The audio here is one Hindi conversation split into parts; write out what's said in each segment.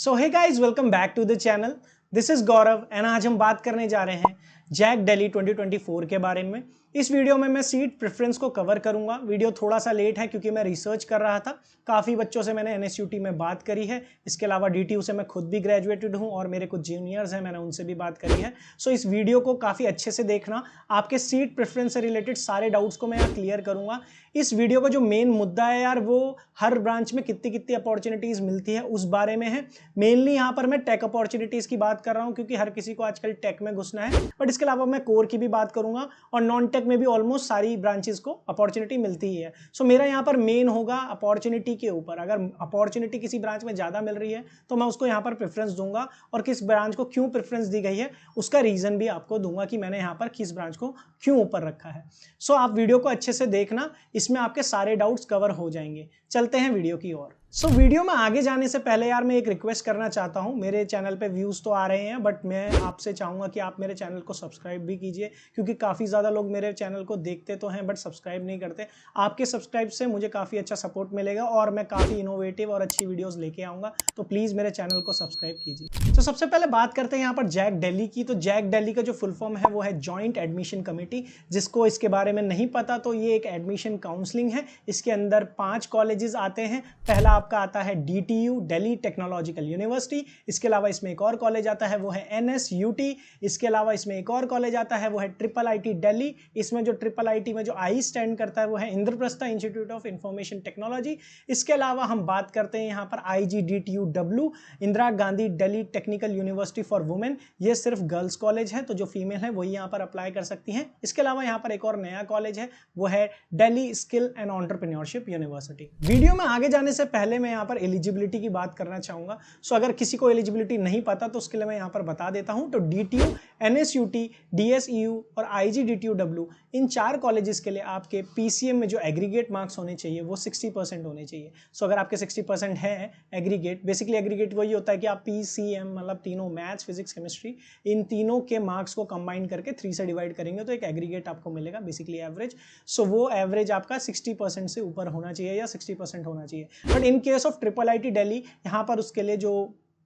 So hey guys, welcome back to the channel. This is Gaurav and आज हम बात करने जा रहे हैं जैक दिल्ली 2024 के बारे में। इस वीडियो में मैं सीट प्रेफरेंस को कवर करूंगा। वीडियो थोड़ा सा लेट है क्योंकि मैं रिसर्च कर रहा था। काफ़ी बच्चों से मैंने एनएसयूटी में बात करी है। इसके अलावा डीटीयू से मैं खुद भी ग्रेजुएटेड हूं और मेरे कुछ जूनियर्स हैं, मैंने उनसे भी बात करी है। सो इस वीडियो को काफ़ी अच्छे से देखना। आपके सीट प्रेफरेंस से रिलेटेड सारे डाउट्स को मैं यहाँ क्लियर करूंगा। इस वीडियो का जो मेन मुद्दा है यार, वो हर ब्रांच में कितनी कितनी अपॉर्चुनिटीज़ मिलती है उस बारे में है। मेनली यहाँ पर मैं टेक अपॉर्चुनिटीज़ की बात कर रहा हूँ क्योंकि हर किसी को आजकल टेक में घुसना है, बट इसके अलावा मैं कोर की भी बात करूंगा और नॉन टेक में भी ऑलमोस्ट सारी ब्रांचेस को अपॉर्चुनिटी मिलती ही है। सो मेरा यहाँ पर मेन होगा अपॉर्चुनिटी के ऊपर। अगर अपॉर्चुनिटी किसी ब्रांच में ज़्यादा मिल रही है तो मैं उसको यहाँ पर प्रेफरेंस दूंगा, और किस ब्रांच को क्यों प्रेफरेंस दी गई है उसका रीज़न भी आपको दूंगा कि मैंने यहाँ पर किस ब्रांच को क्यों ऊपर रखा है। सो आप वीडियो को अच्छे से देखना, इसमें आपके सारे डाउट्स कवर हो जाएंगे। चलते हैं वीडियो की ओर। सो वीडियो में आगे जाने से पहले यार मैं एक रिक्वेस्ट करना चाहता हूँ। मेरे चैनल पे व्यूज़ तो आ रहे हैं, बट मैं आपसे चाहूँगा कि आप मेरे चैनल को सब्सक्राइब भी कीजिए, क्योंकि काफ़ी ज़्यादा लोग मेरे चैनल को देखते तो हैं बट सब्सक्राइब नहीं करते। आपके सब्सक्राइब से मुझे काफ़ी अच्छा सपोर्ट मिलेगा और मैं काफ़ी इनोवेटिव और अच्छी वीडियोज़ लेके आऊँगा। तो प्लीज़ मेरे चैनल को सब्सक्राइब कीजिए। तो सबसे पहले बात करते हैं यहाँ पर जैक दिल्ली की। तो जैक दिल्ली का जो फुल फॉर्म है वो है जॉइंट एडमिशन कमेटी। जिसको इसके बारे में नहीं पता तो ये एक एडमिशन काउंसलिंग है। इसके अंदर 5 कॉलेजेस आते हैं। पहला आपका आता है DTU, दिल्ली टेक्नोलॉजिकल यूनिवर्सिटी। इसके अलावा इसमें एक और कॉलेज आता है वो है NSUT। इसके अलावा इसमें एक और कॉलेज आता है वो है IIIT दिल्ली। इसमें जो IIIT में जो आई स्टैंड करता है वो है Indraprastha institute of information technology. इसके अलावा हम बात करते हैं यहाँ पर IGDTUW, Indira Gandhi Delhi technical university for women. ये सिर्फ गर्ल्स कॉलेज है, तो जो फीमेल है वही यहाँ पर अप्लाई कर सकती हैं। इसके अलावा यहाँ पर एक और नया कॉलेज है वो है Delhi skill and entrepreneurship university. Video में आगे जाने से पहले मैं यहाँ पर एलिजिबिलिटी की बात करना चाहूँगा। सो अगर किसी को एलिजिबिलिटी नहीं पता तो उसके लिए मैं यहाँ पर बता देता हूँ। तो DTU, NSUT, DSEU और IGDTUW, इन 4 कॉलेजेस के लिए आपके PCM में जो एग्रीगेट मार्क्स होने चाहिए वो 60% होने चाहिए। सो अगर आपके 60% है एग्रीगेट, बेसिकली एग्रीगेट वही होता है कि आप PCM मतलब तीनों मैथ्स, फिजिक्स, केमिस्ट्री, इन तीनों के मार्क्स को कंबाइन करके 3 से डिवाइड करेंगे तो एक एग्रीगेट आपको मिलेगा, बेसिकली एवरेज। सो वो एवरेज आपका 60% से ऊपर होना चाहिए या 60% होना चाहिए। But in case of IIIT Delhi, यहाँ पर उसके लिए जो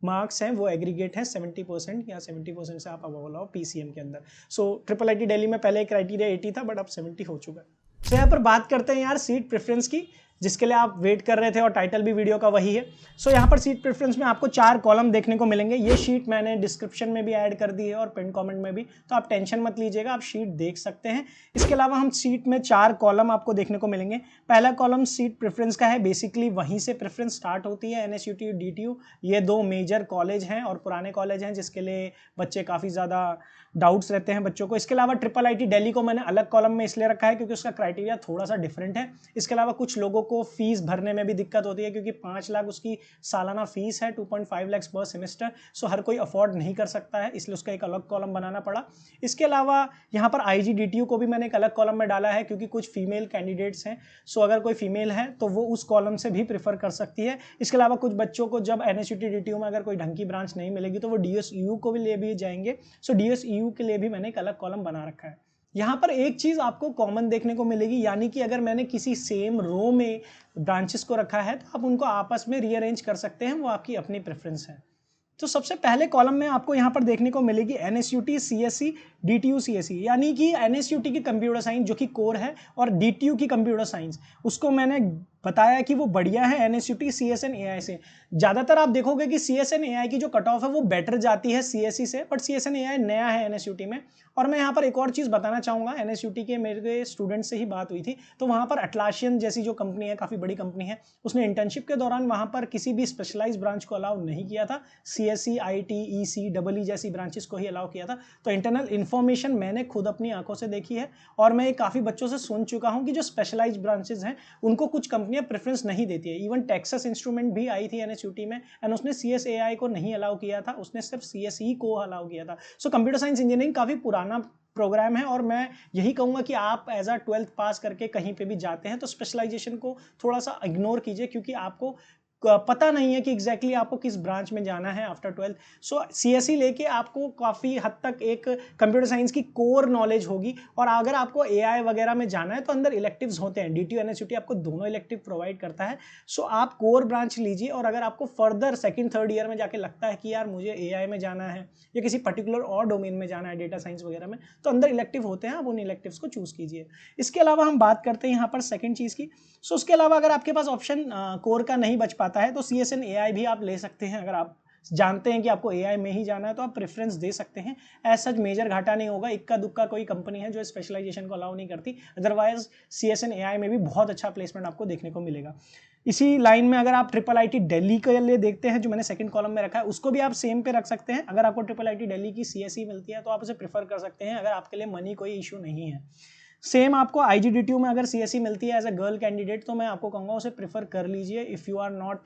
मार्क्स हैं वो एग्रीगेट हैं 70% या 70% से आप अबव हो PCM के अंदर। सो IIIT दिल्ली में पहले क्राइटेरिया 80 था, बट अब 70 हो चुका है। तो यहाँ पर बात करते हैं यार सीट प्रेफरेंस की, जिसके लिए आप वेट कर रहे थे और टाइटल भी वीडियो का वही है। सो यहाँ पर सीट प्रेफरेंस में आपको 4 कॉलम देखने को मिलेंगे। ये शीट मैंने डिस्क्रिप्शन में भी ऐड कर दी है और पिन कमेंट में भी, तो आप टेंशन मत लीजिएगा, आप शीट देख सकते हैं। इसके अलावा हम सीट में 4 कॉलम आपको देखने को मिलेंगे। पहला कॉलम सीट प्रेफरेंस का है, बेसिकली वहीं से प्रेफरेंस स्टार्ट होती है। NSUT, DTU, ये 2 मेजर कॉलेज हैं और पुराने कॉलेज हैं जिसके लिए बच्चे काफ़ी ज़्यादा डाउट्स रहते हैं बच्चों को। इसके अलावा IIIT दिल्ली को मैंने अलग कॉलम में इसलिए रखा है क्योंकि उसका क्राइटेरिया थोड़ा सा डिफरेंट है। इसके अलावा कुछ लोगों को फीस भरने में भी दिक्कत होती है क्योंकि 5 लाख उसकी सालाना फीस है, 2.5 लाख पर सेमेस्टर। सो हर कोई अफोर्ड नहीं कर सकता है, इसलिए उसका एक अलग कॉलम बनाना पड़ा। इसके अलावा यहाँ पर IGDTU को भी मैंने एक अलग कॉलम में डाला है क्योंकि कुछ फीमेल कैंडिडेट्स हैं। सो अगर कोई फीमेल है तो वो उस कॉलम से भी प्रीफर कर सकती है। इसके अलावा कुछ बच्चों को जब NSUT, DTU में अगर कोई ढंग की ब्रांच नहीं मिलेगी तो वो DSEU को भी ले भी जाएंगे। सो DSEU के लिए भी मैंने एक अलग कॉलम बना रखा है। यहाँ पर एक चीज़ आपको कॉमन देखने को मिलेगी, यानी कि अगर मैंने किसी सेम रो में ब्रांचेस को रखा है तो आप उनको आपस में रीअरेंज कर सकते हैं, वो आपकी अपनी प्रेफरेंस है। तो सबसे पहले कॉलम में आपको यहाँ पर देखने को मिलेगी NSUT CSE, DTU CSE, यानी कि NSUT की कंप्यूटर साइंस जो कि कोर है और DTU की कंप्यूटर साइंस, उसको मैंने बताया कि वो बढ़िया है NSUT CSN AI से। ज़्यादातर आप देखोगे कि CSN AI की जो कट ऑफ है वो बेटर जाती है CSE से, बट CSN AI नया है NSUT में। और मैं यहाँ पर एक और चीज़ बताना चाहूँगा, NSUT के मेरे स्टूडेंट से ही बात हुई थी, तो वहाँ पर अटलासियन जैसी जो कंपनी है, काफ़ी बड़ी कंपनी है, उसने इंटर्नशिप के दौरान वहाँ पर किसी भी स्पेशलाइज ब्रांच को अलाउ नहीं किया था। CSE, IT, EC, EE जैसी ब्रांचेस को ही अलाउ किया था। तो इंटरनल इन्फॉर्मेशन मैंने खुद अपनी आंखों से देखी है और मैं काफ़ी बच्चों से सुन चुका हूँ कि जो स्पेशलाइज ब्रांचेस हैं उनको कुछ कंपनियां प्रेफरेंस नहीं देती है। इवन टेक्सास इंस्ट्रूमेंट भी आई थी NSUT में एंड उसने CSAI को नहीं अलाउ किया था, उसने सिर्फ CSE को अलाउ किया था। सो कंप्यूटर साइंस इंजीनियरिंग काफ़ी पुराना प्रोग्राम है और मैं यही कहूँगा कि आप एज अ 12th पास करके कहीं पे भी जाते हैं तो स्पेशलाइजेशन को थोड़ा सा इग्नोर कीजिए, क्योंकि आपको पता नहीं है कि एग्जैक्टली आपको किस ब्रांच में जाना है आफ्टर 12th। सो सीएसई लेके आपको काफ़ी हद तक एक कंप्यूटर साइंस की कोर नॉलेज होगी। और अगर आपको एआई वगैरह में जाना है तो अंदर इलेक्टिव्स होते हैं, डीटीयू एनएसयूटी आपको दोनों इलेक्टिव प्रोवाइड करता है। सो आप कोर ब्रांच लीजिए, और अगर आपको फर्दर सेकंड थर्ड ईयर में जाके लगता है कि यार मुझे एआई में जाना है या किसी पर्टिकुलर और डोमेन में जाना है, डेटा साइंस वगैरह में, तो अंदर इलेक्टिव होते हैं, आप उन इलेक्टिव्स को चूज कीजिए। इसके अलावा हम बात करते हैं यहाँ पर सेकंड चीज़ की। सो उसके अलावा अगर आपके पास ऑप्शन कोर का नहीं बच पाता है तो सीएसएन एआई भी आप ले सकते हैं। अगर आप जानते हैं कि आपको एआई में ही जाना है तो आप प्रेफरेंस दे सकते हैं। ऐसा मेजर घाटा नहीं होगा, इक्का दुक्का कोई कंपनी है जो स्पेशलाइजेशन को अलाउ नहीं करती, अदरवाइज सीएसएन एआई में भी बहुत अच्छा प्लेसमेंट आपको देखने को मिलेगा। इसी लाइन में अगर आप ट्रिपल आईटी दिल्ली के लिए देखते हैं, जो मैंने सेकंड कॉलम में रखा है, उसको भी आप सेम पे रख सकते हैं। अगर आपको ट्रिपल आईटी दिल्ली की सीएसई मिलती है तो आप उसे प्रेफर कर सकते हैं, अगर आपके लिए मनी कोई इशू नहीं है। सेम आपको आईजीडीटीयू में अगर सीएसई मिलती है एज अ गर्ल कैंडिडेट तो मैं आपको कहूँगा उसे प्रेफर कर लीजिए, इफ़ यू आर नॉट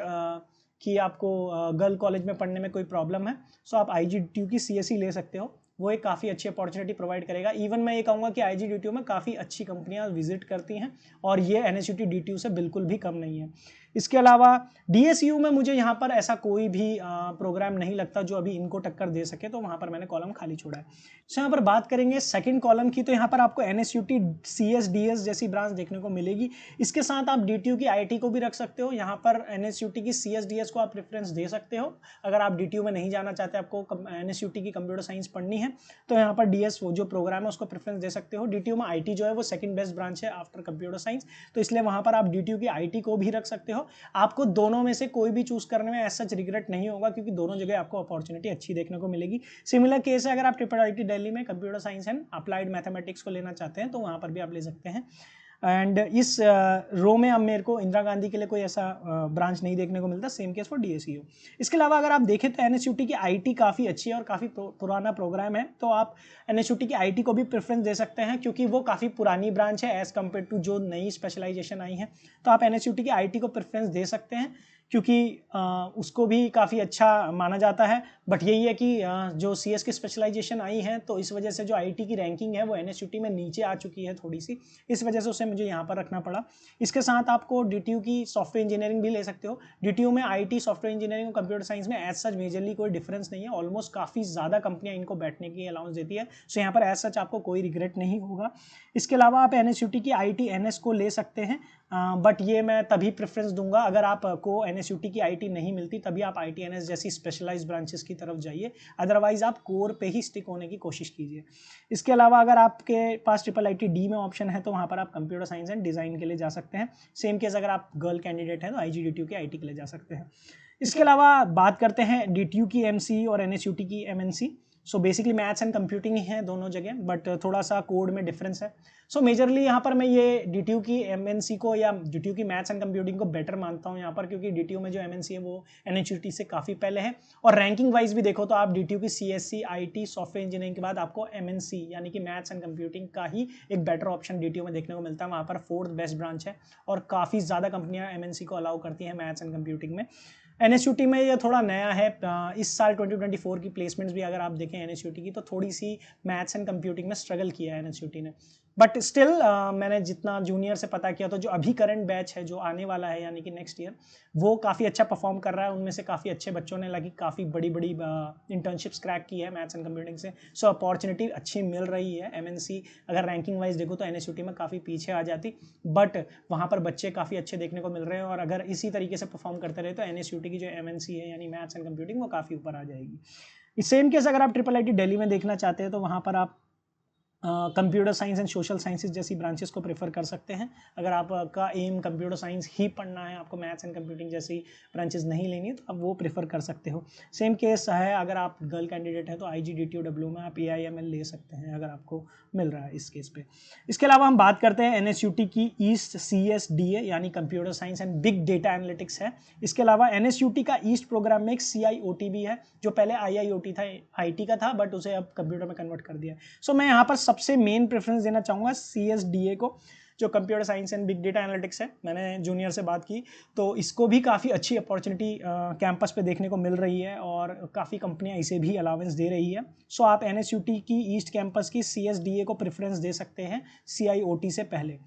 कि आपको गर्ल कॉलेज में पढ़ने में कोई प्रॉब्लम है। सो आप आईजीडीटीयू की सीएसई ले सकते हो, वो एक काफ़ी अच्छी अपॉर्चुनिटी प्रोवाइड करेगा। इवन मैं ये कहूँगा कि आईजीडीटीयू में काफ़ी अच्छी कंपनियाँ विजिट करती हैं और ये एनएसयूटी डीटीयू से बिल्कुल भी कम नहीं है। इसके अलावा डीएसयू में मुझे यहाँ पर ऐसा कोई भी प्रोग्राम नहीं लगता जो अभी इनको टक्कर दे सके, तो वहाँ पर मैंने कॉलम खाली छोड़ा है। तो यहाँ पर बात करेंगे सेकंड कॉलम की, तो यहाँ पर आपको एनएसयूटी सीएसडीएस जैसी ब्रांच देखने को मिलेगी। इसके साथ आप डीटीयू की आईटी को भी रख सकते हो। यहाँ पर एनएसयूटी की सीएसडीएस को आप प्रेफरेंस दे सकते हो। अगर आप डीटीयू में नहीं जाना चाहते, आपको एनएसयूटी की कंप्यूटर साइंस पढ़नी है, तो यहाँ पर डीएस जो प्रोग्राम है उसको प्रेफरेंस दे सकते हो। डीटीयू में आईटी जो है वो सेकंड बेस्ट ब्रांच है आफ्टर कंप्यूटर साइंस, तो इसलिए वहाँ पर आप डीटीयू की आईटी को भी रख सकते हो। आपको दोनों में से कोई भी चूज करने में ऐसा रिग्रेट नहीं होगा, क्योंकि दोनों जगह आपको अपॉर्चुनिटी अच्छी देखने को मिलेगी। सिमिलर केस है अगर आप ट्रिपल आईटी दिल्ली में computer science and applied mathematics को लेना चाहते हैं तो वहां पर भी आप ले सकते हैं। एंड इस रो में अब मेरे को इंदिरा गांधी के लिए कोई ऐसा ब्रांच नहीं देखने को मिलता। Same case for DSU. इसके अलावा अगर आप देखें तो एनएसयूटी की आईटी काफ़ी अच्छी है और काफ़ी पुराना प्रोग्राम है, तो आप एनएसयूटी की आईटी को भी प्रेफरेंस दे सकते हैं, क्योंकि वो काफ़ी पुरानी ब्रांच है एज़ कम्पेयर टू जो नई स्पेशलाइजेशन आई है। तो आप एनएसयूटी की आईटी को प्रेफरेंस दे सकते हैं, क्योंकि उसको भी काफ़ी अच्छा माना जाता है। बट यही है कि जो सीएस की स्पेशलाइजेशन आई है तो इस वजह से जो आईटी की रैंकिंग है वो एनएसयूटी में नीचे आ चुकी है थोड़ी सी, इस वजह से उसे मुझे यहाँ पर रखना पड़ा। इसके साथ आपको डीटीयू की सॉफ्टवेयर इंजीनियरिंग भी ले सकते हो। डीटीयू में आईटी, सॉफ्टवेयर इंजीनियरिंग और कंप्यूटर साइंस में एज सच मेजरली कोई डिफरेंस नहीं है। ऑलमोस्ट काफ़ी ज़्यादा कंपनियाँ इनको बैठने की अलाउंस देती है, सो यहाँ पर एज सच आपको कोई रिग्रेट नहीं होगा। इसके अलावा आप एनएसयूटी की आईटी एनएस को ले सकते हैं, बट ये मैं तभी प्रेफरेंस दूंगा अगर आपको एनएसयूटी की आईटी नहीं मिलती, तभी आप आईटी एनएस जैसी स्पेशलाइज्ड ब्रांचेस की तरफ जाइए। अदरवाइज आप कोर पे ही स्टिक होने की कोशिश कीजिए। इसके अलावा अगर आपके पास ट्रिपल आईटी डी में ऑप्शन है तो वहाँ पर आप कंप्यूटर साइंस एंड डिज़ाइन के लिए जा सकते हैं। सेम केस अगर आप गर्ल कैंडिडेट हैं तो आईजीडीटीयू की आईटी के लिए जा सकते हैं। इसके अलावा बात करते हैं डीटीयू की एमसी और एनएसयूटी की MNC. So basically maths and computing ही है दोनों जगह, बट थोड़ा सा कोड में डिफरेंस है। सो मेजरली यहाँ पर मैं ये डीटीयू की एमएनसी को या डीटीयू की मैथ्स एंड कंप्यूटिंग को बेटर मानता हूँ यहाँ पर, क्योंकि डीटीयू में जो एमएनसी है वो एनएचयूटी से काफ़ी पहले है। और रैंकिंग वाइज भी देखो तो आप डीटीयू की सीएससी, आईटी, सॉफ्टवेयर इंजीनियरिंग के बाद आपको एमएनसी यानी कि मैथ्स एंड कंप्यूटिंग का ही एक बेटर ऑप्शन डीटीयू में देखने को मिलता है। वहाँ पर 4th बेस्ट ब्रांच है और काफ़ी ज़्यादा कंपनियाँ एमएनसी को अलाउ करती हैं मैथ्स एंड कंप्यूटिंग में। एनएसयूटी में ये थोड़ा नया है, इस साल 2024 की प्लेसमेंट्स भी अगर आप देखें एनएसयूटी की तो थोड़ी सी मैथ्स एंड कंप्यूटिंग में स्ट्रगल किया है एनएसयूटी ने। बट स्टिल मैंने जितना जूनियर से पता किया तो जो अभी करंट बैच है जो आने वाला है यानी कि नेक्स्ट ईयर, वो काफ़ी अच्छा परफॉर्म कर रहा है। उनमें से काफ़ी अच्छे बच्चों ने लगी काफ़ी बड़ी बड़ी इंटर्नशिप्स क्रैक की है मैथ्स एंड कंप्यूटिंग से। सो अपॉर्चुनिटी अच्छी मिल रही है। एमएनसी अगर रैंकिंग वाइज देखो तो एनएसयूटी में काफ़ी पीछे आ जाती, बट वहाँ पर बच्चे काफ़ी अच्छे देखने को मिल रहे हैं और अगर इसी तरीके से परफॉर्म करते रहे तो एनएसयूटी की जो एमएनसी है यानी मैथ्स एंड कंप्यूटिंग वो काफ़ी ऊपर आ जाएगी। सेम केस अगर आप ट्रिपल आईटी दिल्ली में देखना चाहते हैं तो वहाँ पर आप computer science and social sciences जैसी ब्रांचेस को प्रेफर कर सकते हैं। अगर आपका एम कंप्यूटर साइंस ही पढ़ना है, आपको मैथ्स एंड कंप्यूटिंग जैसी ब्रांचेस नहीं लेनी है, तो आप वो प्रेफर कर सकते हो। सेम केस है अगर आप गर्ल कैंडिडेट है तो आईजीडीटीयू में आप एआईएमएल ले सकते हैं अगर आपको मिल रहा है इस केस पे। इसके अलावा हम बात करते हैं एनएसयूटी की ईस्ट सीएसडीए यानी computer science and big data analytics है। इसके अलावा एनएसयूटी का ईस्ट प्रोग्राम में एक सीआईओटी भी है, जो पहले आईआईओटी था, आईटी का था, बट उसे अब कंप्यूटर में कन्वर्ट कर दिया है। सो मैं यहाँ पर सबसे मेन प्रेफरेंस देना चाहूँगा सीएसडीए को, जो computer science and big data analytics है। मैंने जूनियर से बात की तो इसको भी काफ़ी अच्छी अपॉर्चुनिटी कैंपस पे देखने को मिल रही है और काफ़ी कंपनियां इसे भी अलाउंस दे रही है। सो आप एनएसयूटी की ईस्ट कैंपस की सीएसडीए को प्रेफरेंस दे सकते हैं सीआईओटी से पहले।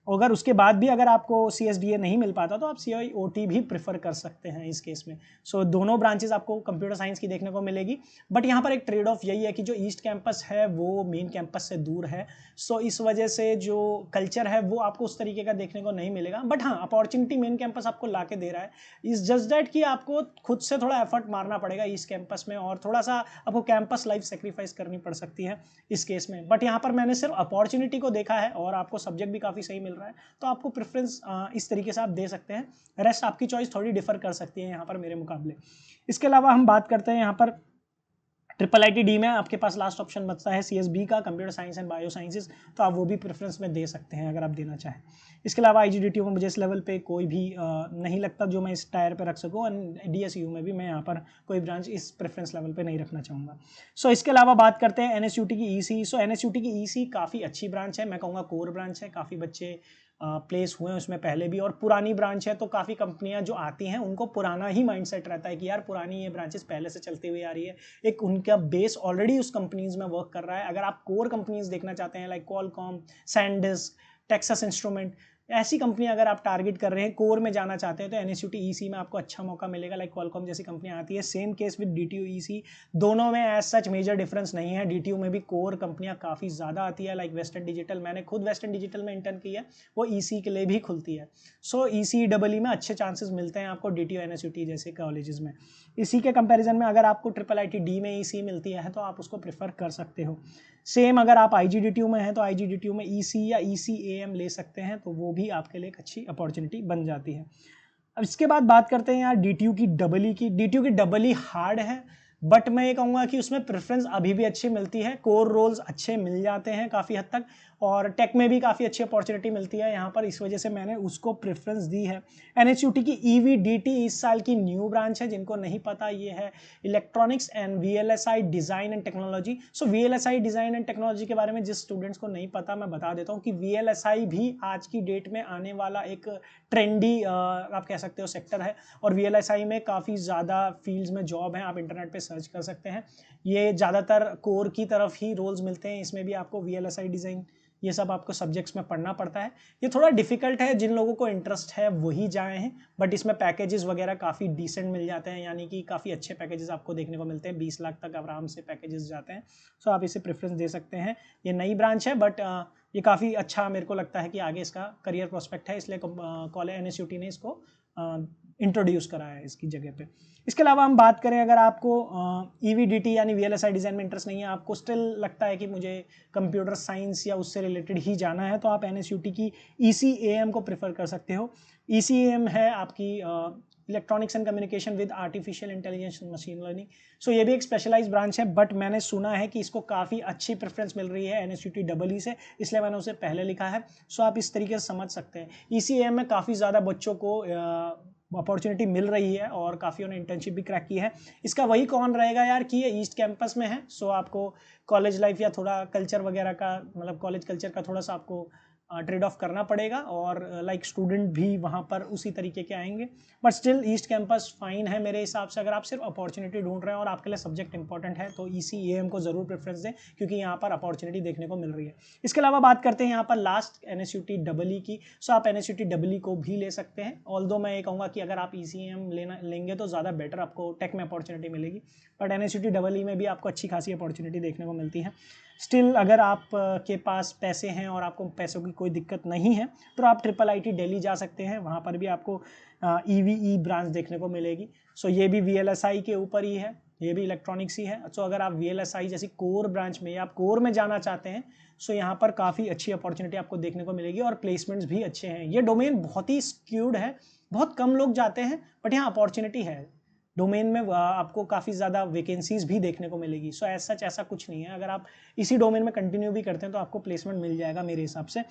अगर उसके बाद भी अगर आपको CSDA नहीं मिल पाता तो आप CIOT भी प्रेफर कर सकते हैं इस केस में। सो दोनों ब्रांचेस आपको कंप्यूटर साइंस की देखने को मिलेगी, बट यहाँ पर एक ट्रेड ऑफ यही है कि जो ईस्ट कैंपस है वो मेन कैंपस से दूर है। सो इस वजह से जो कल्चर है वो आपको उस तरीके का देखने को नहीं मिलेगा, बट हाँ अपॉर्चुनिटी मेन कैंपस आपको ला के दे रहा है। इज जस्ट दैट कि आपको खुद से थोड़ा एफर्ट मारना पड़ेगा ईस्ट कैंपस में, और थोड़ा सा आपको कैंपस लाइफ सेक्रीफाइस करनी पड़ सकती है इस केस में। बट यहाँ पर मैंने सिर्फ अपॉर्चुनिटी को देखा है और आपको सब्जेक्ट भी काफ़ी सही मिल रहा है, तो आपको प्रेफरेंस इस तरीके से आप दे सकते हैं। रेस्ट आपकी चॉइस थोड़ी डिफर कर सकती है यहाँ पर मेरे मुकाबले। इसके अलावा हम बात करते हैं यहाँ पर IIIT में आपके पास लास्ट ऑप्शन बचता है CSB का, computer science and bio sciences, तो आप वो भी प्रेफरेंस में दे सकते हैं अगर आप देना चाहें। इसके अलावा IGDTU में मुझे इस लेवल पे कोई भी नहीं लगता जो मैं इस टायर पे रख सकूँ, और DSU में भी मैं यहाँ पर कोई ब्रांच इस प्रेफरेंस लेवल पे नहीं रखना चाहूँगा। सो इसके अलावा बात करते हैं NSUT की EC। सो NSUT की EC काफ़ी अच्छी ब्रांच है, मैं कहूँगा कोर ब्रांच है, काफ़ी बच्चे प्लेस हुए हैं उसमें पहले भी, और पुरानी ब्रांच है तो काफ़ी कंपनियां जो आती हैं उनको पुराना ही माइंडसेट रहता है कि यार पुरानी ये ब्रांचेस पहले से चलती हुई आ रही है, एक उनका बेस ऑलरेडी उस कंपनीज में वर्क कर रहा है। अगर आप कोर कंपनीज देखना चाहते हैं like Qualcomm, SanDisk, Texas instrument, ऐसी कंपनी अगर आप टारगेट कर रहे हैं, कोर में जाना चाहते हैं, तो NSUT EC में आपको अच्छा मौका मिलेगा। लाइक क्वालकॉम जैसी कंपनियां आती है। Same case with DTU EC, दोनों में एज सच मेजर डिफरेंस नहीं है। DTU में भी कोर कंपनियां काफ़ी ज़्यादा आती है, लाइक वेस्टर्न डिजिटल, मैंने खुद वेस्टर्न डिजिटल में इंटर्न की है, वो EC के लिए भी खुलती है। सो ECEE में अच्छे चांसेस मिलते हैं आपको DTU NSUT जैसे कॉलेजेस में। इसी के कंपैरिजन में अगर आपको IIIT में EC मिलती है तो आप उसको प्रेफर कर सकते हो। सेम अगर आप IGDTU में हैं तो IGDTU में EC या ECAM ले सकते हैं, तो वो भी आपके लिए एक अच्छी अपॉर्चुनिटी बन जाती है। अब इसके बाद बात करते हैं यार DTU की EE की। DTU की EE हार्ड है, बट मैं ये कहूँगा कि उसमें प्रेफरेंस अभी भी अच्छी मिलती है, कोर रोल्स अच्छे मिल जाते हैं काफ़ी हद तक, और टेक में भी काफ़ी अच्छी अपॉर्चुनिटी मिलती है यहाँ पर, इस वजह से मैंने उसको प्रेफरेंस दी है। NSUT की EVDT इस साल की न्यू ब्रांच है, जिनको नहीं पता ये है electronics and VLSI design and technology. So VLSI design and technology के बारे में जिस स्टूडेंट्स को नहीं पता मैं बता देता हूँ कि VLSI भी आज की डेट में आने वाला एक ट्रेंडी आप कह सकते हो सेक्टर है, और VLSI में काफ़ी ज़्यादा फील्ड्स में जॉब है, आप इंटरनेट पे सर्च कर सकते हैं। ये ज़्यादातर कोर की तरफ ही रोल्स मिलते हैं, इसमें भी आपको VLSI डिज़ाइन ये सब आपको सब्जेक्ट्स में पढ़ना पड़ता है। ये थोड़ा डिफिकल्ट है, जिन लोगों को इंटरेस्ट है वही जाए हैं, बट इसमें पैकेजेस वगैरह काफ़ी डिसेंट मिल जाते हैं, यानी कि काफ़ी अच्छे पैकेजेस आपको देखने को मिलते हैं, 20 लाख तक आराम से पैकेजेस जाते हैं। सो आप इसे प्रेफरेंस दे सकते हैं। ये नई ब्रांच है, बट ये काफ़ी अच्छा मेरे को लगता है कि आगे इसका करियर प्रोस्पेक्ट है, इसलिए कॉलेज NSUT ने इसको इंट्रोड्यूस करा है इसकी जगह पे। इसके अलावा हम बात करें, अगर आपको EVDT यानी VLSI डिज़ाइन में इंटरेस्ट नहीं है, आपको स्टिल लगता है कि मुझे कंप्यूटर साइंस या उससे रिलेटेड ही जाना है, तो आप NSUT की ECAM को प्रेफर कर सकते हो। ECAM है आपकी electronics and communication with artificial intelligence machine learning. So ये भी एक स्पेशलाइज ब्रांच है, बट मैंने सुना है कि इसको काफ़ी अच्छी प्रेफरेंस मिल रही है NSUT EE से, इसलिए मैंने उसे पहले लिखा है। सो आप इस तरीके से समझ सकते हैं। ECAM में काफ़ी ज़्यादा बच्चों को अपॉर्चुनिटी मिल रही है और काफ़ी उन्हें इंटर्नशिप भी क्रैक की है। इसका वही कौन रहेगा यार कि ये ईस्ट कैंपस में है, सो आपको कॉलेज लाइफ या थोड़ा कल्चर वगैरह का, मतलब कॉलेज कल्चर का थोड़ा सा आपको ट्रेड ऑफ करना पड़ेगा, और लाइक स्टूडेंट भी वहाँ पर उसी तरीके के आएंगे, but still east campus fine है मेरे हिसाब से। अगर आप सिर्फ अपॉर्चुनिटी ढूंढ रहे हैं और आपके लिए सब्जेक्ट इंपॉर्टेंट है तो ECAM को ज़रूर प्रेफरेंस दें, क्योंकि यहाँ पर अपॉर्चुनिटी देखने को मिल रही है। इसके अलावा बात करते हैं यहाँ पर लास्ट NSUT EE की। सो आप NSUT EE को भी ले सकते हैं, ऑल्दो मैं ये कहूँगा कि अगर आप ECAM लेंगे तो ज़्यादा बेटर आपको टेक में अपॉर्चुनिटी मिलेगी, बट NSUT EE में भी आपको अच्छी खासी अपॉर्चुनिटी देखने को मिलती है। स्टिल अगर आप के पास पैसे हैं और आपको पैसों की कोई दिक्कत नहीं है तो आप IIIT दिल्ली जा सकते हैं, वहाँ पर भी आपको EVE ब्रांच देखने को मिलेगी। सो ये भी VLSI के ऊपर ही है, ये भी इलेक्ट्रॉनिक्स ही है। सो अगर आप VLSI जैसी कोर ब्रांच में या आप कोर में जाना चाहते हैं, सो यहाँ पर काफ़ी अच्छी अपॉर्चुनिटी आपको देखने को मिलेगी और प्लेसमेंट्स भी अच्छे हैं। ये डोमेन बहुत ही स्क्यूड है, बहुत कम लोग जाते हैं, बट यहाँ अपॉर्चुनिटी है। डोमेन में आपको काफ़ी ज़्यादा वैकेंसीज भी देखने को मिलेगी। सो ऐसा ऐसा कुछ नहीं है, अगर आप इसी डोमेन में कंटिन्यू भी करते हैं तो आपको प्लेसमेंट मिल जाएगा मेरे हिसाब से।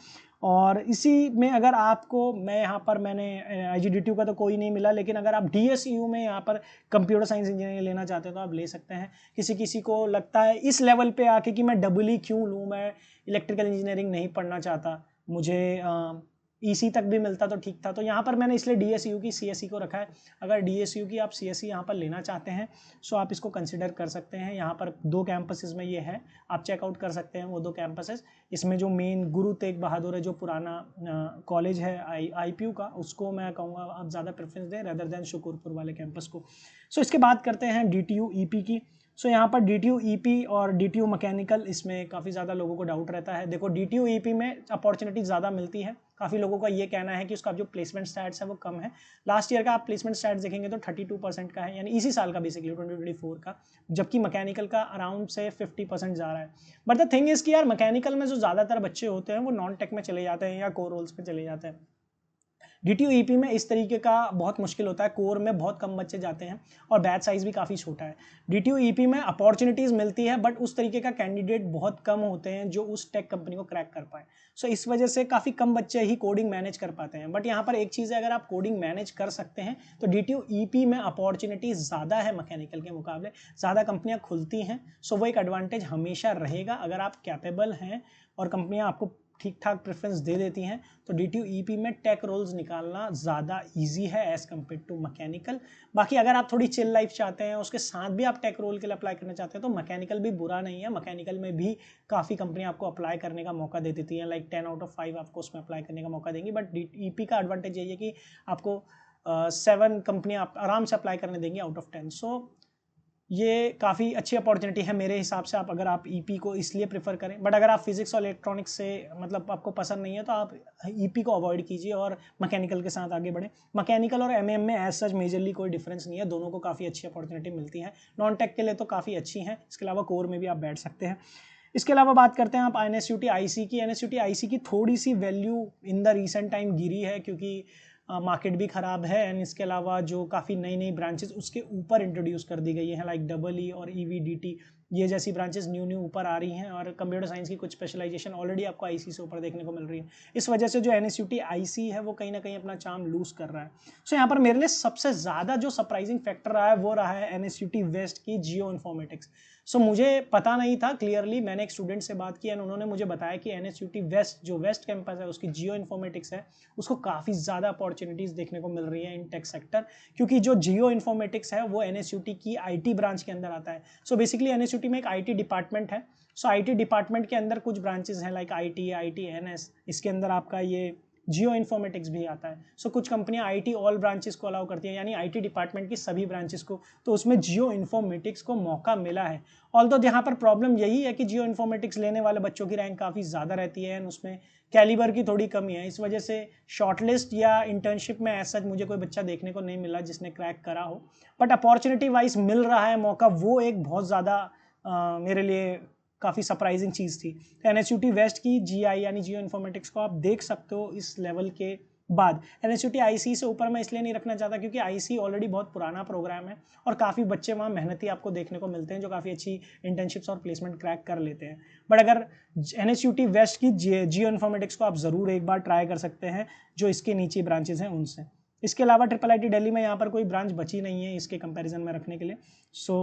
और इसी में अगर आपको, मैं यहाँ पर मैंने IGDTU का तो कोई नहीं मिला, लेकिन अगर आप DSU में यहाँ पर कंप्यूटर साइंस इंजीनियरिंग लेना चाहते हैं तो आप ले सकते हैं। किसी किसी को लगता है इस लेवल पे आके कि मैं EE क्यों लूँ, मैं इलेक्ट्रिकल इंजीनियरिंग नहीं पढ़ना चाहता, मुझे ईसी तक भी मिलता तो ठीक था। तो यहाँ पर मैंने इसलिए डीएसयू की सीएसई को रखा है। अगर डीएसयू की आप सीएसई यहाँ पर लेना चाहते हैं सो आप इसको कंसिडर कर सकते हैं। यहाँ पर 2 कैंपसेस में ये है, आप चेकआउट कर सकते हैं वो 2 कैंपसेस। इसमें जो मेन गुरु तेग बहादुर है, जो पुराना कॉलेज है आईपीयू का, उसको मैं कहूँगा आप ज़्यादा प्रेफरेंस दें रदर देन शुकुरपुर वाले कैंपस को। सो इसके बाद करते हैं डीटीयू ईपी की। सो यहाँ पर डीटीयू ईपी और डीटीयू मैकेनिकल, इसमें काफ़ी ज़्यादा लोगों को डाउट रहता है। देखो डीटीयू ईपी में अपॉर्चुनिटी ज़्यादा मिलती है। काफ़ी लोगों का ये कहना है कि उसका जो प्लेसमेंट स्टैट्स है वो कम है। लास्ट ईयर का आप प्लेसमेंट स्टैट्स देखेंगे तो 32% का है, यानी इसी साल का बेसिकली 2024 का, जबकि मैकेनिकल का अराउंड से 50% जा रहा है। बट द थिंग इज़ कि यार मैकेनिकल में जो ज़्यादातर बच्चे होते हैं वो नॉन टेक में चले जाते हैं या कोर रोल्स में चले जाते हैं। डीटीयू ईपी में इस तरीके का बहुत मुश्किल होता है, कोर में बहुत कम बच्चे जाते हैं और बैच साइज भी काफ़ी छोटा है। डीटीयू ईपी में अपॉर्चुनिटीज़ मिलती है बट उस तरीके का कैंडिडेट बहुत कम होते हैं जो उस टेक कंपनी को क्रैक कर पाए। सो इस वजह से काफ़ी कम बच्चे ही कोडिंग मैनेज कर पाते हैं। बट यहाँ पर एक चीज़ है, अगर आप कोडिंग मैनेज कर सकते हैं तो डीटीयू ईपी में अपॉर्चुनिटीज़ ज़्यादा है मैकेनिकल के मुकाबले, ज़्यादा कंपनियाँ खुलती हैं। सो वो एक एडवांटेज हमेशा रहेगा। अगर आप कैपेबल हैं और कंपनियाँ आपको ठीक ठाक प्रेफरेंस दे देती हैं तो डीटीयू ईपी में टेक रोल्स निकालना ज़्यादा इजी है एज़ कम्पेयर टू मैकेनिकल। बाकी अगर आप थोड़ी चिल लाइफ चाहते हैं, उसके साथ भी आप टेक रोल के लिए अप्लाई करना चाहते हैं तो मैकेनिकल भी बुरा नहीं है। मैकेनिकल में भी काफ़ी कंपनियां आपको अप्लाई करने का मौका दे देती हैं, लाइक 10 आउट ऑफ 5 आपको उसमें अप्लाई करने का मौका देंगी। बट ईपी का एडवांटेज यही है कि आपको 7 कंपनियां आराम से अप्लाई करने देंगी आउट ऑफ 10। सो ये काफ़ी अच्छी अपॉर्चुनिटी है मेरे हिसाब से, आप अगर आप ईपी को इसलिए प्रेफर करें। बट अगर आप फिजिक्स और इलेक्ट्रॉनिक्स से मतलब आपको पसंद नहीं है तो आप ईपी को अवॉइड कीजिए और मैकेनिकल के साथ आगे बढ़ें। मैकेनिकल और एमएम में एज सच मेजरली कोई डिफरेंस नहीं है, दोनों को काफ़ी अच्छी अपॉर्चुनिटी मिलती है। नॉन टेक के लिए तो काफ़ी अच्छी हैं, इसके अलावा कोर में भी आप बैठ सकते हैं। इसके अलावा बात करते हैं आप एनएसयूटी आईसी की। एनएसयूटी आईसी की थोड़ी सी value in the recent time गिरी है क्योंकि मार्केट भी ख़राब है एंड इसके अलावा जो काफ़ी नई नई ब्रांचेस उसके ऊपर इंट्रोड्यूस कर दी गई हैं, लाइक EE और EVDT, ये जैसी ब्रांचेस न्यू ऊपर आ रही हैं और कंप्यूटर साइंस की कुछ स्पेशलाइजेशन ऑलरेडी आपको आईसी से ऊपर देखने को मिल रही है। इस वजह से जो एनएसयूटी आईसी है वो कहीं ना कहीं अपना चार्म लूज कर रहा है। सो यहाँ पर मेरे लिए सबसे ज़्यादा जो सरप्राइजिंग फैक्टर रहा है वो रहा है एनएसयूटी वेस्ट की जियो इन्फॉर्मेटिक्स। सो मुझे पता नहीं था क्लियरली, मैंने एक स्टूडेंट से बात की एंड उन्होंने मुझे बताया कि एनएसयूटी वेस्ट जो वेस्ट कैंपस है उसकी जियो इन्फॉर्मेटिक्स है, उसको काफ़ी ज़्यादा अपॉर्चुनिटीज़ देखने को मिल रही है इन टेक सेक्टर, क्योंकि जो जियो इन्फॉर्मेटिक्स है वो एनएसयूटी की आईटी ब्रांच के अंदर आता है। सो बेसिकली एनएसयूटी में एक आईटी डिपार्टमेंट है। सो आईटी डिपार्टमेंट के अंदर कुछ ब्रांचेस हैं लाइक आईटीएनएस, इसके अंदर आपका ये जियो इन्फॉर्मेटिक्स भी आता है। सो कुछ कंपनियां आईटी ऑल ब्रांचेस को अलाउ करती हैं, यानी आईटी डिपार्टमेंट की सभी ब्रांचेस को, तो उसमें जियो इन्फॉर्मेटिक्स को मौका मिला है। ऑल्दो यहाँ पर प्रॉब्लम यही है कि जियो इन्फॉर्मेटिक्स लेने वाले बच्चों की रैंक काफ़ी ज़्यादा रहती है एंड उसमें कैलिबर की थोड़ी कमी है। इस वजह से शॉर्टलिस्ट या इंटर्नशिप में ऐसा मुझे कोई बच्चा देखने को नहीं मिला जिसने क्रैक करा हो। बट अपॉर्चुनिटी वाइज मिल रहा है मौका, वो एक बहुत ज़्यादा मेरे लिए काफ़ी सरप्राइजिंग चीज़ थी। तो एनएसयूटी वेस्ट की जीआई यानी जियो इन्फॉर्मेटिक्स को आप देख सकते हो इस लेवल के बाद। एनएसयूटी आईसी से ऊपर मैं इसलिए नहीं रखना चाहता क्योंकि आईसी ऑलरेडी बहुत पुराना प्रोग्राम है और काफ़ी बच्चे वहाँ मेहनती आपको देखने को मिलते हैं जो काफ़ी अच्छी इंटर्नशिप्स और प्लेसमेंट क्रैक कर लेते हैं। बट अगर एनएसयूटी वेस्ट की जियो इन्फॉर्मेटिक्स को आप ज़रूर एक बार ट्राई कर सकते हैं जो इसके नीचे ब्रांचेज हैं उनसे। इसके अलावा IIIT दिल्ली में यहाँ पर कोई ब्रांच बची नहीं है इसके कंपेरिजन में रखने के लिए। सो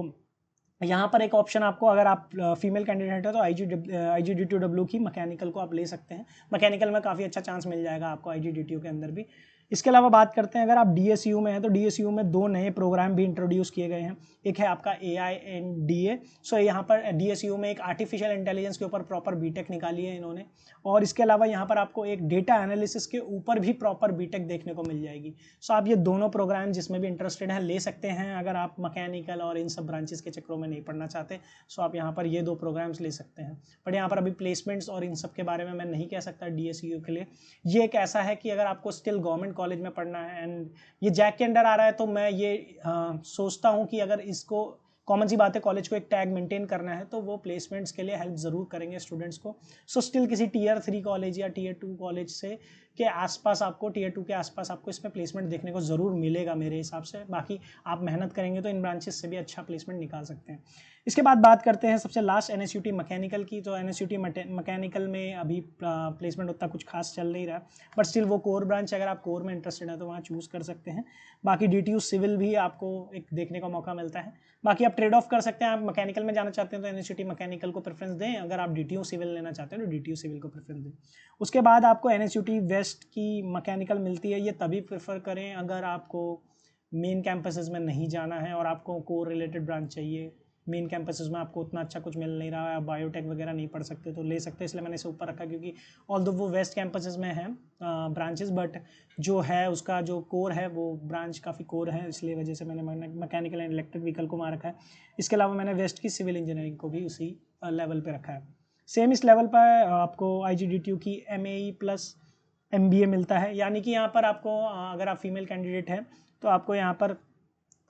यहाँ पर एक ऑप्शन आपको, अगर आप फीमेल कैंडिडेट है तो IGDTU की मैकेनिकल को आप ले सकते हैं। मैकेनिकल में काफ़ी अच्छा चांस मिल जाएगा आपको IGDTU के अंदर भी। इसके अलावा बात करते हैं अगर आप DSU में हैं तो DSU में 2 नए प्रोग्राम भी इंट्रोड्यूस किए गए हैं। एक है आपका AINDA। सो यहाँ पर DSU में एक आर्टिफिशियल इंटेलिजेंस के ऊपर प्रॉपर बीटेक निकाली है इन्होंने, और इसके अलावा यहाँ पर आपको एक डेटा एनालिसिस के ऊपर भी प्रॉपर बीटेक देखने को मिल जाएगी। सो आप ये दोनों प्रोग्राम जिसमें भी इंटरेस्टेड हैं ले सकते हैं अगर आप मैकेनिकल और इन सब ब्रांचेस के चक्रों में नहीं पढ़ना चाहते। सो आप यहाँ पर ये 2 प्रोग्राम्स ले सकते हैं। बट यहाँ पर अभी प्लेसमेंट्स और इन सब के बारे में मैं नहीं कह सकता DSU के लिए। ये एक ऐसा है कि अगर आपको स्टिल गवर्नमेंट कॉलेज में पढ़ना है एंड ये जैक के अंडर आ रहा है तो मैं ये सोचता हूँ कि अगर इसको, कॉमन सी बात है, कॉलेज को एक टैग मेंटेन करना है तो वो प्लेसमेंट्स के लिए हेल्प ज़रूर करेंगे स्टूडेंट्स को। सो स्टिल किसी Tier 3 कॉलेज या Tier 2 कॉलेज से के आसपास आपको, Tier 2 के आसपास आपको इसमें प्लेसमेंट देखने को ज़रूर मिलेगा मेरे हिसाब से। बाकी आप मेहनत करेंगे तो इन ब्रांचेस से भी अच्छा प्लेसमेंट निकाल सकते हैं। इसके बाद बात करते हैं सबसे लास्ट NSUT मैकेनिकल की। तो NSUT मैकेनिकल में अभी प्लेसमेंट उतना कुछ खास चल नहीं रहा, बट स्टिल वो कोर ब्रांच, अगर आप कोर में इंटरेस्टेड है तो वहाँ चूज़ कर सकते हैं। बाकी DTU सिविल भी आपको एक देखने का मौका मिलता है। बाकी आप ट्रेड ऑफ कर सकते हैं, आप मैकेनिकल में जाना चाहते हैं तो NSUT मैकेनिकल को प्रेफरेंस दें, अगर आप DTU सिविल लेना चाहते हैं तो DTU सिविल को प्रेफरेंस दें। उसके बाद आपको NSUT वेस्ट वेस्ट की मैकेनिकल मिलती है ये तभी प्रेफर करें अगर आपको मेन कैंपसेस में नहीं जाना है और आपको कोर रिलेटेड ब्रांच चाहिए। मेन कैंपसेस में आपको उतना अच्छा कुछ मिल नहीं रहा है, आप बायोटेक वगैरह नहीं पढ़ सकते तो ले सकते हैं, इसलिए मैंने इसे ऊपर रखा क्योंकि ऑल्दो वो वेस्ट कैंपसेस में है ब्रांचेस, बट जो है उसका जो कोर है वो ब्रांच काफ़ी कोर है, इसलिए वजह से मैंने मैकेनिकल एंड इलेक्ट्रिक व्हीकल को वहाँ रखा है। इसके अलावा मैंने वेस्ट की सिविल इंजीनियरिंग को भी उसी लेवल पर रखा है। सेम इस लेवल पर आपको IGDTU की MAE प्लस MBA मिलता है, यानी कि यहाँ पर आपको अगर आप फीमेल कैंडिडेट हैं तो आपको यहाँ पर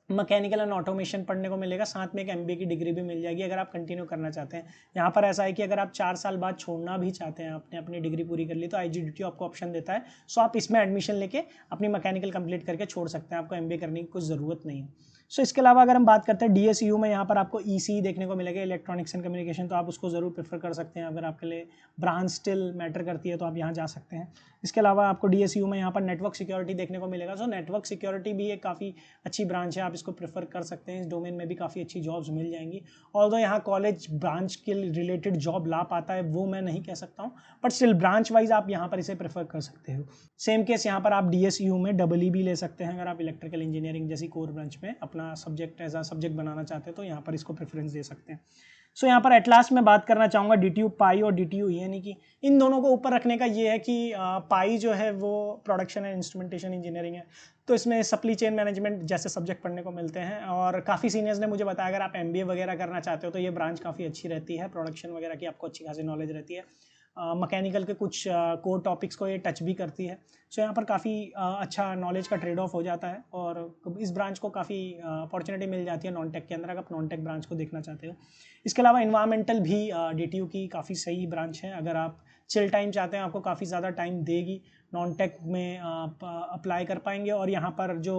मैकेनिकल एंड ऑटोमेशन पढ़ने को मिलेगा, साथ में एक MBA की डिग्री भी मिल जाएगी अगर आप कंटिन्यू करना चाहते हैं। यहाँ पर ऐसा है कि अगर आप 4 साल बाद छोड़ना भी चाहते हैं, आपने अपनी डिग्री पूरी कर ली तो IGDTU आपको ऑप्शन देता है, सो आप इसमें एडमिशन लेके अपनी मैकेनिकल कंप्लीट करके छोड़ सकते हैं, आपको MBA करने की कुछ ज़रूरत नहीं है। सो इसके अलावा अगर हम बात करते हैं DSU में, यहाँ पर आपको ECE देखने को मिलेगा, इलेक्ट्रॉनिक्स एंड कम्युनिकेशन, तो आप उसको ज़रूर प्रेफर कर सकते हैं। अगर आपके लिए ब्रांच स्टिल मैटर करती है तो आप यहाँ जा सकते हैं। इसके अलावा आपको DSU में यहाँ पर नेटवर्क सिक्योरिटी देखने को मिलेगा। सो नेटवर्क सिक्योरिटी भी एक काफ़ी अच्छी ब्रांच है, आप इसको प्रेफर कर सकते हैं, इस डोमेन में भी काफ़ी अच्छी जॉब्स मिल जाएंगी। ऑल्दो यहाँ कॉलेज ब्रांच के रिलेटेड जॉब ला पाता है वो मैं नहीं कह सकता हूँ, बट स्टिल ब्रांच वाइज आप यहाँ पर इसे प्रेफर कर सकते हो। सेम केस यहाँ पर आप DSU में EE भी ले सकते हैं अगर आप इलेक्ट्रिकल इंजीनियरिंग जैसी कोर ब्रांच में अपना सब्जेक्ट एज अ सब्जेक्ट बनाना चाहते हैं तो यहाँ पर इसको प्रेफरेंस दे सकते हैं। सो यहाँ पर एट लास्ट मैं बात करना चाहूँगा DTU पाई और DTU यानी कि इन दोनों को ऊपर रखने का ये है कि पाई जो है वो प्रोडक्शन एंड इंस्ट्रूमेंटेशन इंजीनियरिंग है, तो इसमें सप्लाई चेन मैनेजमेंट जैसे सब्जेक्ट पढ़ने को मिलते हैं। और काफ़ी सीनियर्स ने मुझे बताया अगर आप MBA वगैरह करना चाहते हो तो ये ब्रांच काफ़ी अच्छी रहती है, प्रोडक्शन वगैरह की आपको अच्छी खासी नॉलेज रहती है, मैकेनिकल के कुछ कोर टॉपिक्स को ये टच भी करती है। सो यहाँ पर काफ़ी अच्छा नॉलेज का ट्रेड ऑफ हो जाता है और इस ब्रांच को काफ़ी अपॉर्चुनिटी मिल जाती है नॉन टेक के अंदर अगर आप नॉन टेक ब्रांच को देखना चाहते हो। इसके अलावा इन्वायरमेंटल भी DTU की काफ़ी सही ब्रांच है, अगर आप चिल टाइम चाहते हैं आपको काफ़ी ज़्यादा टाइम देगी, नॉन टेक में आप अप्लाई कर पाएंगे और यहाँ पर जो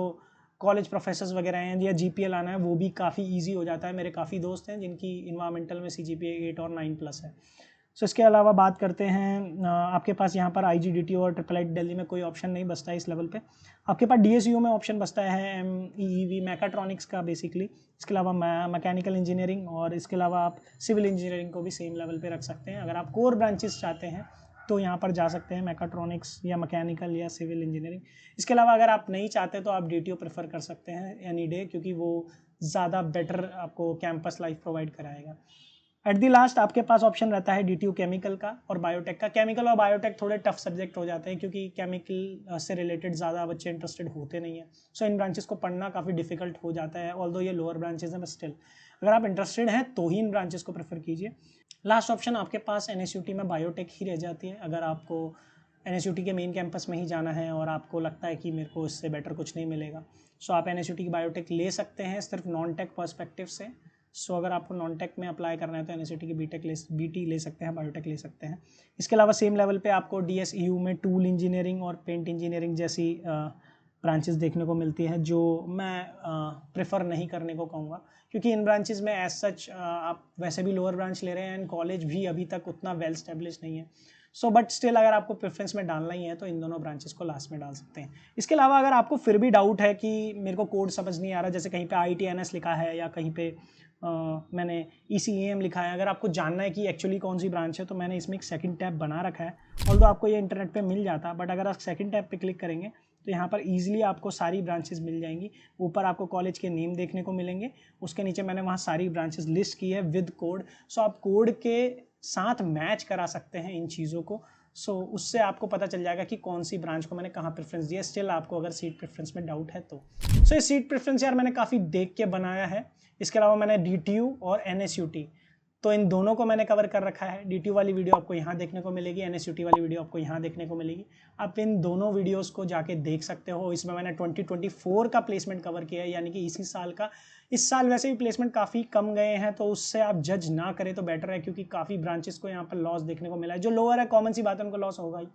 कॉलेज प्रोफेसर्स वगैरह हैं या GPA लाना है वो भी काफ़ी ईजी हो जाता है। मेरे काफ़ी दोस्त हैं जिनकी इन्वायरमेंटल में CGPA 8 और 9+ है। सो इसके अलावा बात करते हैं आपके पास यहाँ पर IGDTU और IIIT दिल्ली में कोई ऑप्शन नहीं बचता है इस लेवल पे। आपके पास DSU में ऑप्शन बचता है MEEV मैकाट्रॉनिक्स का बेसिकली। इसके अलावा मैकेनिकल इंजीनियरिंग और इसके अलावा आप सिविल इंजीनियरिंग को भी सेम लेवल पे रख सकते हैं। अगर आप कोर ब्रांचेस चाहते हैं तो यहाँ पर जा सकते हैं, मैकाट्रॉनिक्स या मैकेनिकल या सिविल इंजीनियरिंग। इसके अलावा अगर आप नहीं चाहते तो आप DTU प्रेफर कर सकते हैं एनी डे, क्योंकि वो ज़्यादा बेटर आपको कैंपस लाइफ प्रोवाइड कराएगा। एट दी लास्ट आपके पास ऑप्शन रहता है DTU केमिकल का और बायोटेक का। केमिकल और बायोटेक थोड़े टफ सब्जेक्ट हो जाते हैं क्योंकि केमिकल से रिलेटेड ज़्यादा बच्चे इंटरेस्टेड होते नहीं हैं, सो इन ब्रांचेस को पढ़ना काफ़ी डिफिकल्ट हो जाता है, ऑल्दो ये लोअर ब्रांचेस हैं, बट स्टिल अगर आप इंटरेस्टेड हैं तो ही इन ब्रांचेस को प्रेफर कीजिए। लास्ट ऑप्शन आपके पास NSUT में बायोटेक ही रह जाती है। अगर आपको NSUT के मेन कैंपस में ही जाना है और आपको लगता है कि मेरे को इससे बेटर कुछ नहीं मिलेगा, सो आप NSUT की बायोटेक ले सकते हैं सिर्फ नॉन टेक पर्सपेक्टिव से। सो अगर आपको नॉन टेक में अप्लाई करना है तो NSUT की BT ले सकते हैं, बायोटेक ले सकते हैं। इसके अलावा सेम लेवल पे आपको DSEU में टूल इंजीनियरिंग और पेंट इंजीनियरिंग जैसी ब्रांचेस देखने को मिलती है, जो मैं प्रेफर नहीं करने को कहूँगा क्योंकि इन ब्रांचेस में एज सच आप वैसे भी लोअर ब्रांच ले रहे हैं एंड कॉलेज भी अभी तक उतना वेल स्टेब्लिश नहीं है। सो बट स्टिल अगर आपको प्रेफरेंस में डालना ही है तो इन दोनों ब्रांचेस को लास्ट में डाल सकते हैं। इसके अलावा अगर आपको फिर भी डाउट है कि मेरे को कोड समझ नहीं आ रहा, जैसे कहीं पे IITNS लिखा है या कहीं पे मैंने ECEM लिखा है, अगर आपको जानना है कि एक्चुअली कौन सी ब्रांच है तो मैंने इसमें एक सेकंड टैब बना रखा है। ऑल्दो आपको ये इंटरनेट पे मिल जाता, बट अगर आप सेकंड टैब पे क्लिक करेंगे तो यहाँ पर ईजिली आपको सारी ब्रांचेस मिल जाएंगी। ऊपर आपको कॉलेज के नेम देखने को मिलेंगे, उसके नीचे मैंने वहाँ सारी ब्रांचेस लिस्ट की है विद कोड। सो आप कोड के साथ मैच करा सकते हैं इन चीज़ों को। सो उससे आपको पता चल जाएगा कि कौन सी ब्रांच को मैंने कहाँ प्रेफरेंस दिया। स्टिल आपको अगर सीट प्रेफरेंस में डाउट है तो सो ये सीट प्रेफरेंस यार मैंने काफ़ी देख के बनाया है। इसके अलावा मैंने DTU और NSUT तो इन दोनों को मैंने कवर कर रखा है। DTU वाली वीडियो आपको यहाँ देखने को मिलेगी, NSUT वाली वीडियो आपको यहाँ देखने को मिलेगी। आप इन दोनों वीडियोस को जाके देख सकते हो। इसमें मैंने 2024 का प्लेसमेंट कवर किया है, यानी कि इसी साल का। इस साल वैसे भी प्लेसमेंट काफ़ी कम गए हैं तो उससे आप जज ना करें तो बेटर है, क्योंकि काफ़ी ब्रांचेस को यहाँ पर लॉस देखने को मिला है। जो लोअर है कॉमन सी बात है, उनको लॉस होगा ही,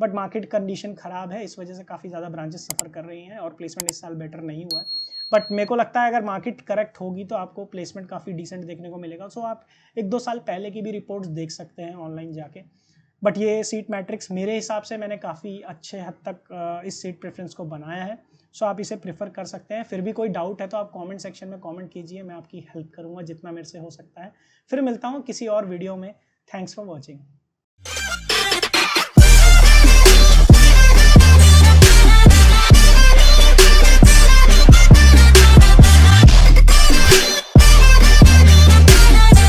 बट मार्केट कंडीशन ख़राब है, इस वजह से काफ़ी ज़्यादा ब्रांचेस सफ़र कर रही हैं और प्लेसमेंट इस साल बेटर नहीं हुआ है। बट मेरे को लगता है अगर मार्केट करेक्ट होगी तो आपको प्लेसमेंट काफ़ी डिसेंट देखने को मिलेगा। सो आप 1-2 साल पहले की भी रिपोर्ट्स देख सकते हैं ऑनलाइन जाके। बट ये सीट मैट्रिक्स मेरे हिसाब से मैंने काफ़ी अच्छे हद तक इस सीट प्रेफरेंस को बनाया है। सो आप इसे प्रेफर कर सकते हैं। फिर भी कोई डाउट है तो आप कमेंट सेक्शन में कमेंट कीजिए, मैं आपकी हेल्प करूँगा जितना मेरे से हो सकता है। फिर मिलता हूँ किसी और वीडियो में। Thanks for watching.